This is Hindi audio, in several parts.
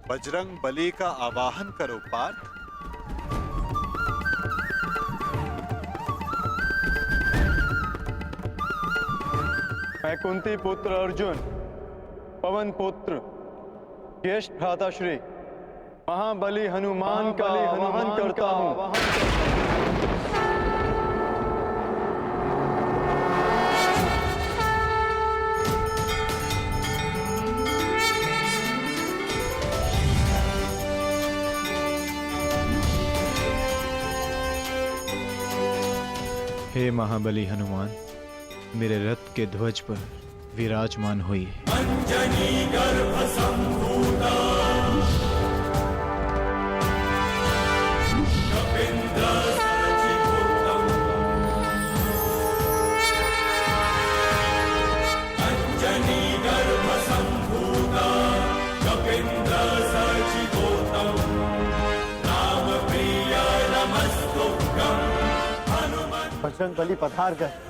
बजरंग बली का आवाहन करो पार्थ। मैं कुंती पुत्र अर्जुन, पवन पुत्र, ज्येष्ठ भ्राताश्री महाबली हनुमान का आवाहन करता हूँ। हे महाबली हनुमान, मेरे रथ के ध्वज पर विराजमान होइए। अंजनी गर्भ संभूता कपिंद्र सचिवोत्तम। अंजनी गर्भ संभूता कपिंद्र सचिवोत्तम। राम प्रिय नमस्तुभ्यं हनुमत। बजरंग बली पधार गए।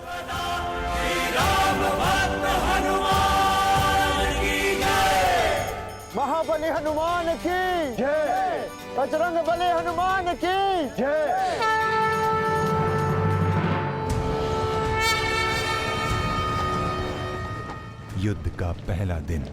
राम भक्त हनुमान की जय। महाबली हनुमान की जय। बजरंग बली हनुमान की जय। युद्ध का पहला दिन।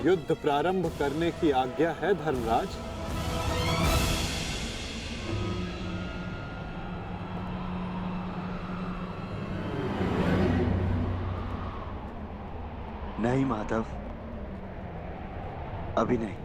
युद्ध प्रारंभ करने की आज्ञा है धर्मराज। नहीं माधव, अभी नहीं।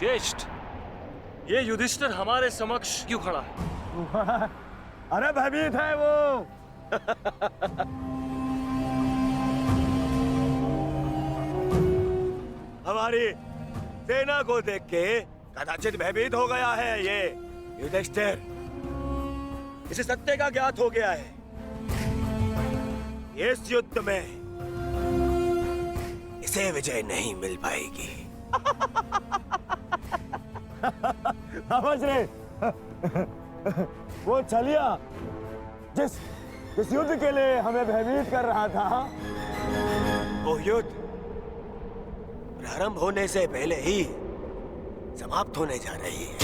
ज्येष्ठ, ये युधिष्ठिर हमारे समक्ष क्यों खड़ा है? अरे भयभीत है वो। हमारी सेना को देख के कदाचित भयभीत हो गया है ये युधिष्ठिर। इसे सत्य का ज्ञात हो गया है। इस युद्ध में इसे विजय नहीं मिल पाएगी। समझ रहे वो छलिया जिस युद्ध के लिए हमें भयभीत कर रहा था, वो युद्ध प्रारंभ होने से पहले ही समाप्त होने जा रही है।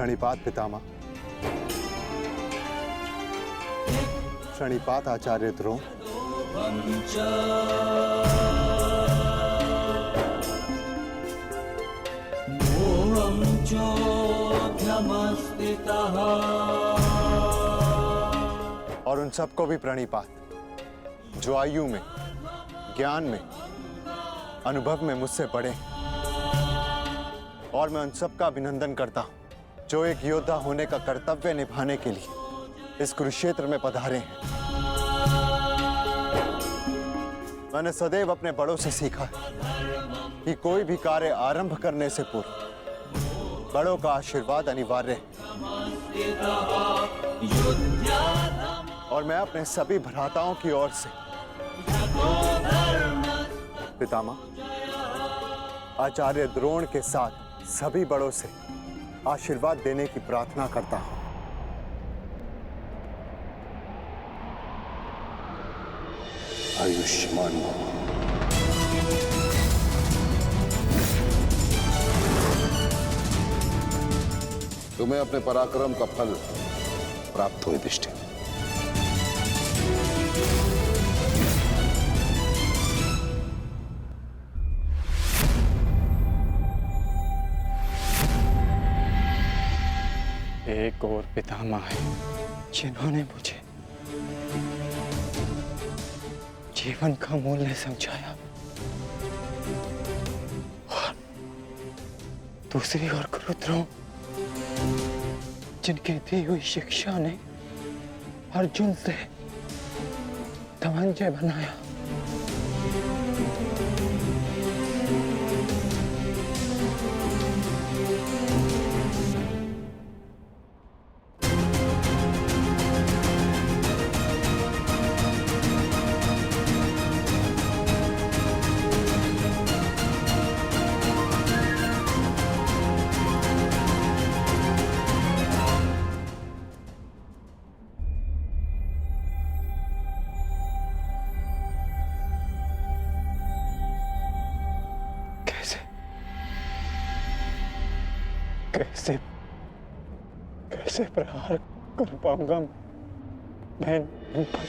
प्रणिपात पितामह। प्रणिपात आचार्य द्रोण। और उन सबको भी प्रणिपात जो आयु में, ज्ञान में, अनुभव में मुझसे बड़े हैं। और मैं उन सबका अभिनंदन करता हूं जो एक योद्धा होने का कर्तव्य निभाने के लिए इस कुरुक्षेत्र में पधारे हैं। मैंने सदैव अपने बड़ों से सीखा है कि कोई भी कार्य आरंभ करने से पूर्व बड़ों का आशीर्वाद अनिवार्य है। और मैं अपने सभी भ्राताओं की ओर से पितामह आचार्य द्रोण के साथ सभी बड़ों से आशीर्वाद देने की प्रार्थना करता हूं। आयुष्मान भव। तुम्हें अपने पराक्रम का फल प्राप्त हो युधिष्ठिर। एक और पितामह है जिन्होंने मुझे जीवन का मूल्य समझाया, और दूसरी ओर गुरु द्रोण जिनकी दी हुई शिक्षा ने अर्जुन से धनंजय बनाया। कैसे कैसे प्रहार कर पाऊंगा मैं इन पर?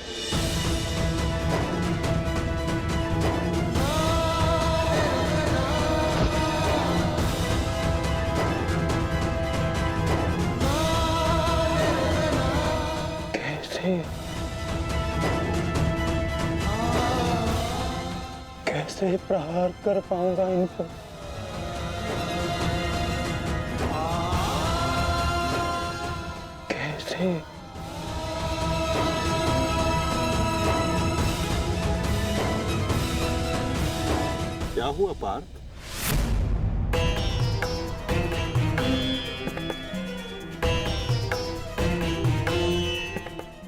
कैसे कैसे प्रहार कर पाऊंगा इन पर? क्या हुआ पार्थ?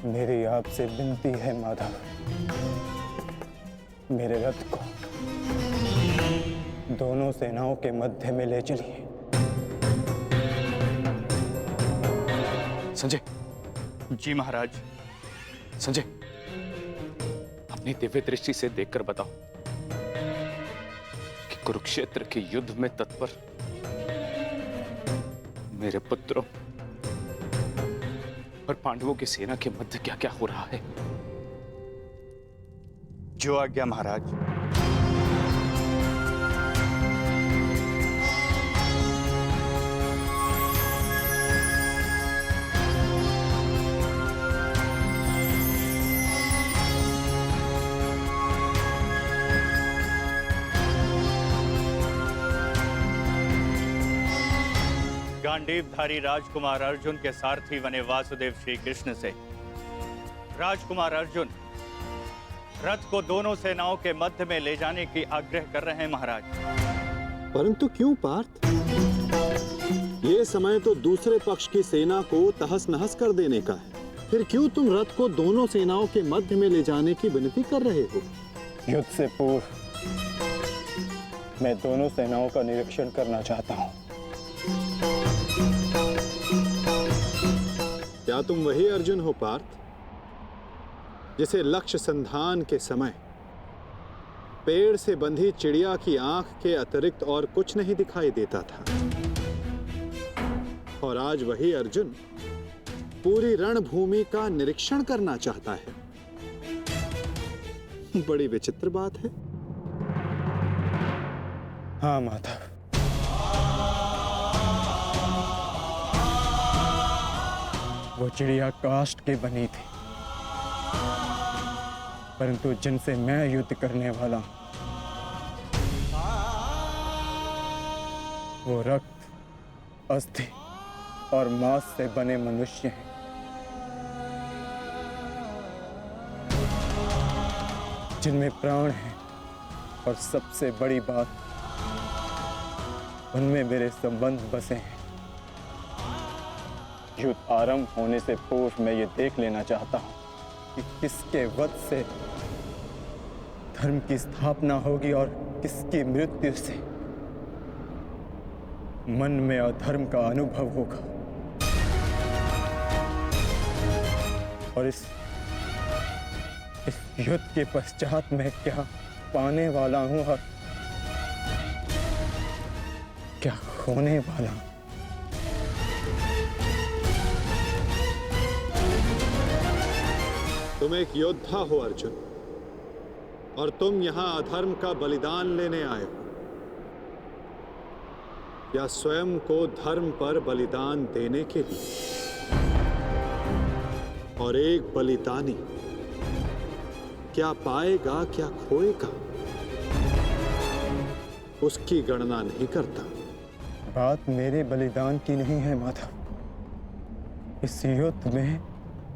मेरी आपसे विनती है माधव, मेरे रथ को दोनों सेनाओं के मध्य में ले चलिए। संजय। जी महाराज। संजय, अपनी दिव्य दृष्टि से देखकर बताओ कि कुरुक्षेत्र के युद्ध में तत्पर मेरे पुत्रों और पांडवों की सेना के मध्य क्या क्या हो रहा है। जो आज्ञा महाराज। गांडीवधारी राजकुमार अर्जुन के सारथी बने वासुदेव श्री कृष्ण से राजकुमार अर्जुन रथ को दोनों सेनाओं के मध्य में ले जाने की आग्रह कर रहे हैं महाराज। परंतु क्यों पार्थ? ये समय तो दूसरे पक्ष की सेना को तहस नहस कर देने का है। फिर क्यों तुम रथ को दोनों सेनाओं के मध्य में ले जाने की विनती कर रहे हो? युद्ध से पूर्व मैं दोनों सेनाओं का निरीक्षण करना चाहता हूं। क्या तुम वही अर्जुन हो पार्थ, जिसे लक्ष्य संधान के समय पेड़ से बंधी चिड़िया की आंख के अतिरिक्त और कुछ नहीं दिखाई देता था, और आज वही अर्जुन पूरी रणभूमि का निरीक्षण करना चाहता है। बड़ी विचित्र बात है। हाँ माधव, वो चिड़िया काष्ठ की बनी थी, परंतु जिनसे मैं युद्ध करने वाला हूं वो रक्त, अस्थि और मांस से बने मनुष्य हैं। जिनमें प्राण है, और सबसे बड़ी बात, उनमें मेरे संबंध बसे हैं। युद्ध आरंभ होने से पूर्व मैं ये देख लेना चाहता हूं कि किसके वध से धर्म की स्थापना होगी और किसकी मृत्यु से मन में अधर्म का अनुभव होगा। और इस युद्ध के पश्चात मैं क्या पाने वाला हूं और क्या खोने वाला हूं। तुम एक योद्धा हो अर्जुन, और तुम यहां अधर्म का बलिदान लेने आए हो, या स्वयं को धर्म पर बलिदान देने के लिए। और एक बलिदानी क्या पाएगा क्या खोएगा, उसकी गणना नहीं करता। बात मेरे बलिदान की नहीं है माधव। इस युद्ध में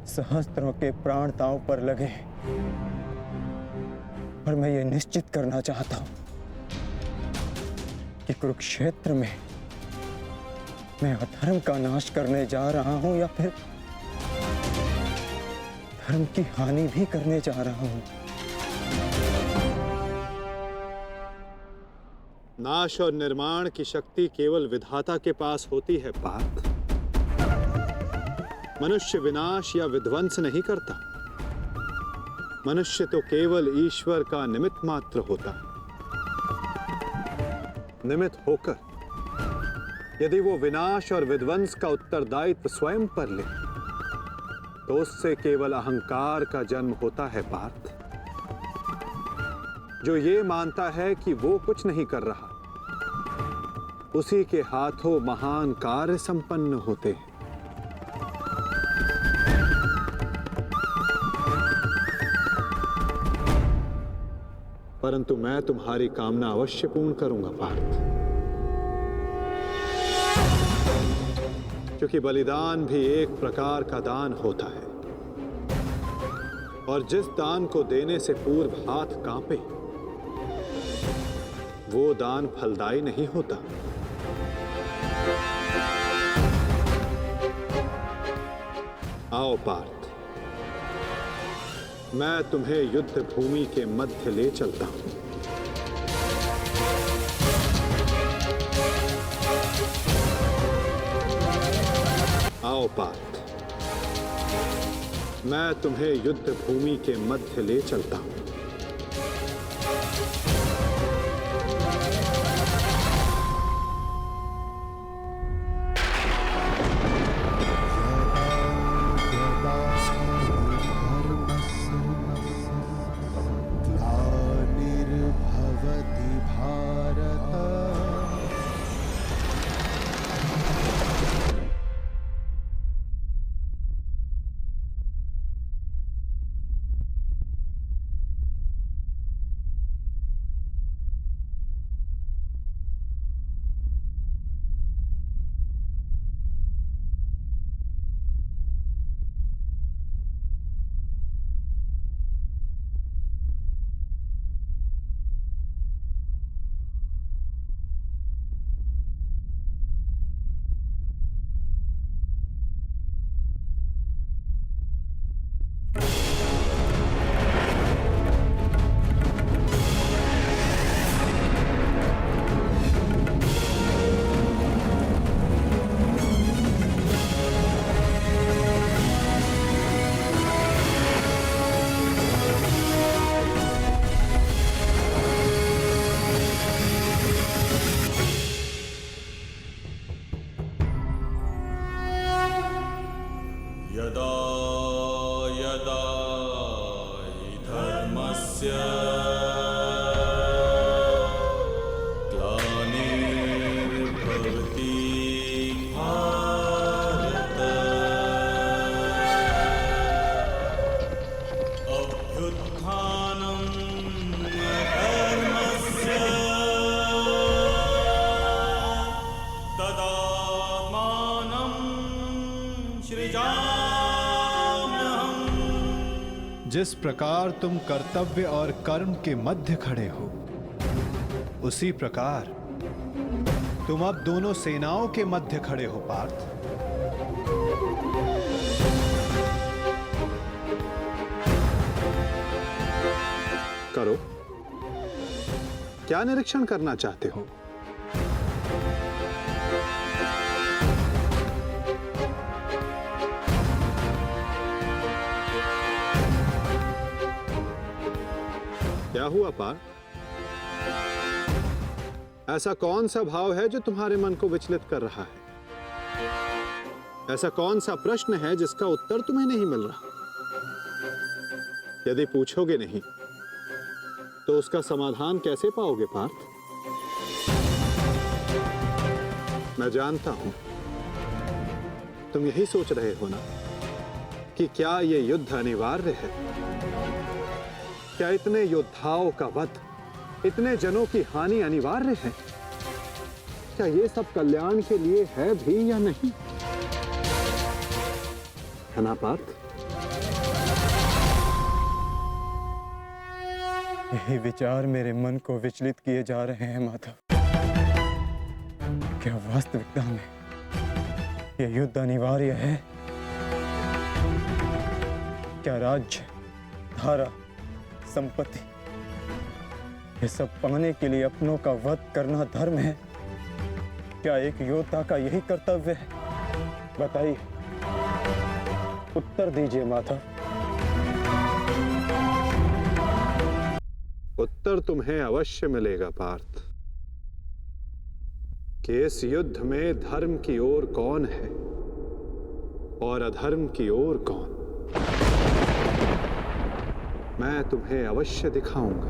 सहस्त्रों के प्राण दांव पर लगे हैं, और मैं ये निश्चित करना चाहता हूं कि कुरुक्षेत्र में मैं अधर्म का नाश करने जा रहा हूं या फिर धर्म की हानि भी करने जा रहा हूं। नाश और निर्माण की शक्ति केवल विधाता के पास होती है पार्थ। मनुष्य विनाश या विध्वंस नहीं करता। मनुष्य तो केवल ईश्वर का निमित्त मात्र होता है। निमित्त होकर यदि वो विनाश और विध्वंस का उत्तरदायित्व स्वयं पर ले, तो उससे केवल अहंकार का जन्म होता है पार्थ, जो ये मानता है कि वो कुछ नहीं कर रहा। उसी के हाथों महान कार्य संपन्न होते हैं। परंतु मैं तुम्हारी कामना अवश्य पूर्ण करूंगा पार्थ, क्योंकि बलिदान भी एक प्रकार का दान होता है, और जिस दान को देने से पूर्व हाथ कांपे, वो दान फलदायी नहीं होता। आओ पार्थ, मैं तुम्हें युद्ध भूमि के मध्य ले चलता हूं। आओ पार्थ, मैं तुम्हें युद्ध भूमि के मध्य ले चलता हूं। जिस प्रकार तुम कर्तव्य और कर्म के मध्य खड़े हो, उसी प्रकार तुम अब दोनों सेनाओं के मध्य खड़े हो पार्थ। करो, क्या निरीक्षण करना चाहते हो? क्या हुआ पार्थ? ऐसा कौन सा भाव है जो तुम्हारे मन को विचलित कर रहा है? ऐसा कौन सा प्रश्न है जिसका उत्तर तुम्हें नहीं मिल रहा? यदि पूछोगे नहीं तो उसका समाधान कैसे पाओगे पार्थ? मैं जानता हूं तुम यही सोच रहे हो ना कि क्या यह युद्ध अनिवार्य है? क्या इतने योद्धाओं का वध, इतने जनों की हानि अनिवार्य है? क्या ये सब कल्याण के लिए है भी या नहीं? है ना पार्थ? यही विचार मेरे मन को विचलित किए जा रहे हैं माधव। क्या वास्तविकता में यह युद्ध अनिवार्य है? क्या राज्य, धारा, संपत्ति, ये सब पाने के लिए अपनों का वध करना धर्म है? क्या एक योद्धा का यही कर्तव्य है? बताइए, उत्तर दीजिए माधव। उत्तर तुम्हें अवश्य मिलेगा पार्थ कि इस युद्ध में धर्म की ओर कौन है और अधर्म की ओर कौन। मैं तुम्हें अवश्य दिखाऊंगा।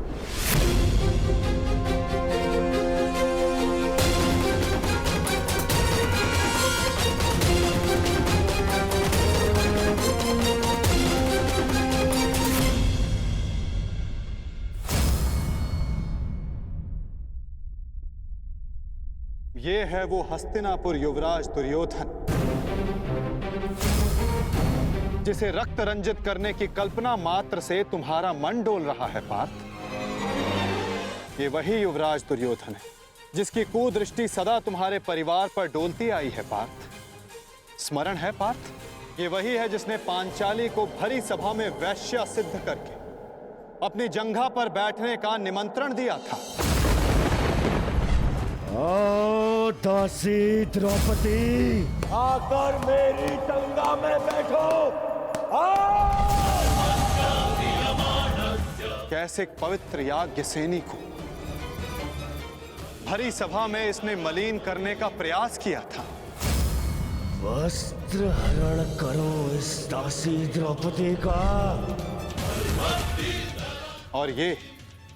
ये है वो हस्तिनापुर युवराज दुर्योधन जिसे रक्त रंजित करने की कल्पना मात्र से तुम्हारा मन डोल रहा है पार्थ। ये वही युवराज दुर्योधन है जिसकी कुदृष्टि सदा तुम्हारे परिवार पर डोलती आई है पार्थ। स्मरण है पार्थ? ये वही है जिसने पांचाली को भरी सभा में वैश्य सिद्ध करके अपनी जंघा पर बैठने का निमंत्रण दिया था। ओ दासी द्रौपदी, आकर मेरी जंघा में बैठो। कैसे पवित्र याज्ञ सेनी को भरी सभा में इसने मलिन करने का प्रयास किया था। वस्त्र हरण करो इस दासी द्रौपदी का। और ये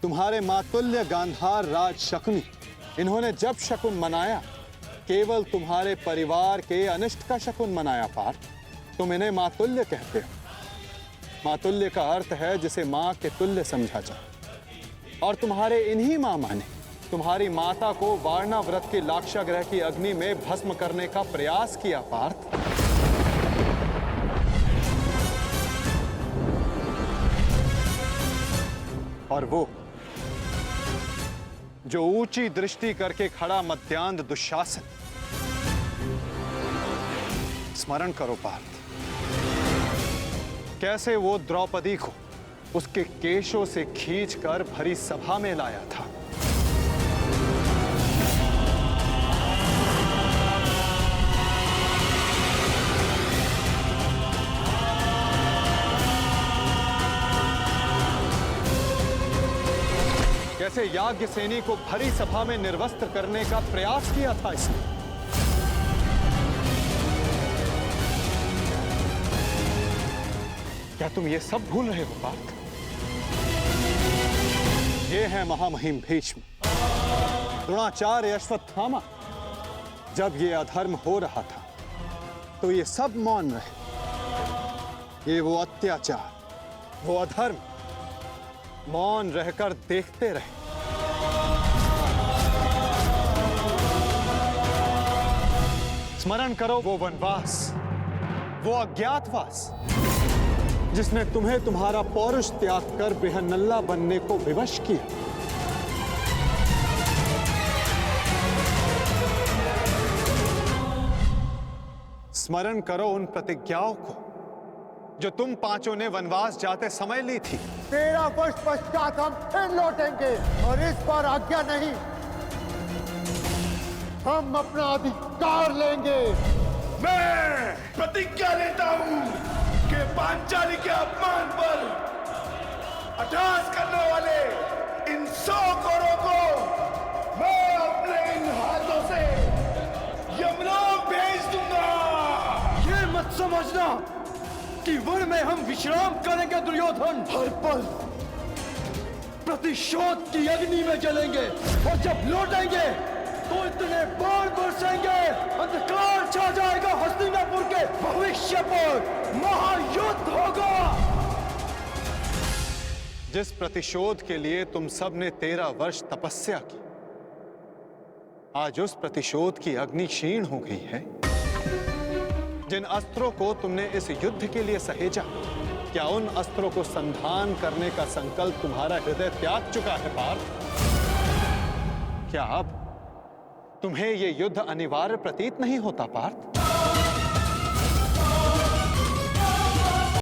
तुम्हारे मातुल्य गांधार राज शकुनी, इन्होंने जब शकुन मनाया केवल तुम्हारे परिवार के अनिष्ट का शकुन मनाया पार्थ। तुम इन्हें मातुल्य कहते हो। मातुल्य का अर्थ है जिसे मां के तुल्य समझा जाए। और तुम्हारे इन्हीं मामा ने तुम्हारी माता को वारणा व्रत के लाक्षागृह की अग्नि में भस्म करने का प्रयास किया पार्थ। और वो जो ऊंची दृष्टि करके खड़ा मध्यांध दुशासन, स्मरण करो पार्थ, कैसे वो द्रौपदी को उसके केशों से खींचकर भरी सभा में लाया था। कैसे याज्ञ सेनी को भरी सभा में निर्वस्त्र करने का प्रयास किया था इसने। क्या तुम ये सब भूल रहे हो पार्थ? ये है महामहिम भीष्म, द्रोणाचार्य, अश्वत्थामा। जब ये अधर्म हो रहा था तो ये सब मौन रहे। ये वो अत्याचार, वो अधर्म मौन रहकर देखते रहे। स्मरण करो वो वनवास, वो अज्ञातवास जिसने तुम्हें तुम्हारा पौरुष त्याग कर बेहनल्ला बनने को विवश किया। स्मरण करो उन प्रतिज्ञाओं को जो तुम पांचों ने वनवास जाते समय ली थी। 13 वर्ष पश्चात हम फिर लौटेंगे और इस बार आज्ञा नहीं, हम अपना अधिकार लेंगे। मैं प्रतिज्ञा लेता हूं कि पांचाली के अपमान पर अट्टहास करने वाले इन 100 कौरवों को मैं अपने इन हाथों से यमलोक भेज दूंगा। ये मत समझना कि वन में हम विश्राम करेंगे दुर्योधन। हर पल प्रतिशोध की अग्नि में जलेंगे और जब लौटेंगे तो इतने बाण बरसेंगे, अंधकार छा जाएगा हस्तिनापुर के भविष्य पर। महायुद्ध होगा। जिस प्रतिशोध के लिए तुम सब ने 13 वर्ष तपस्या की, आज उस प्रतिशोध की अग्नि क्षीण हो गई है। जिन अस्त्रों को तुमने इस युद्ध के लिए सहेजा, क्या उन अस्त्रों को संधान करने का संकल्प तुम्हारा हृदय त्याग चुका है पार्थ? क्या अब तुम्हें यह युद्ध अनिवार्य प्रतीत नहीं होता पार्थ?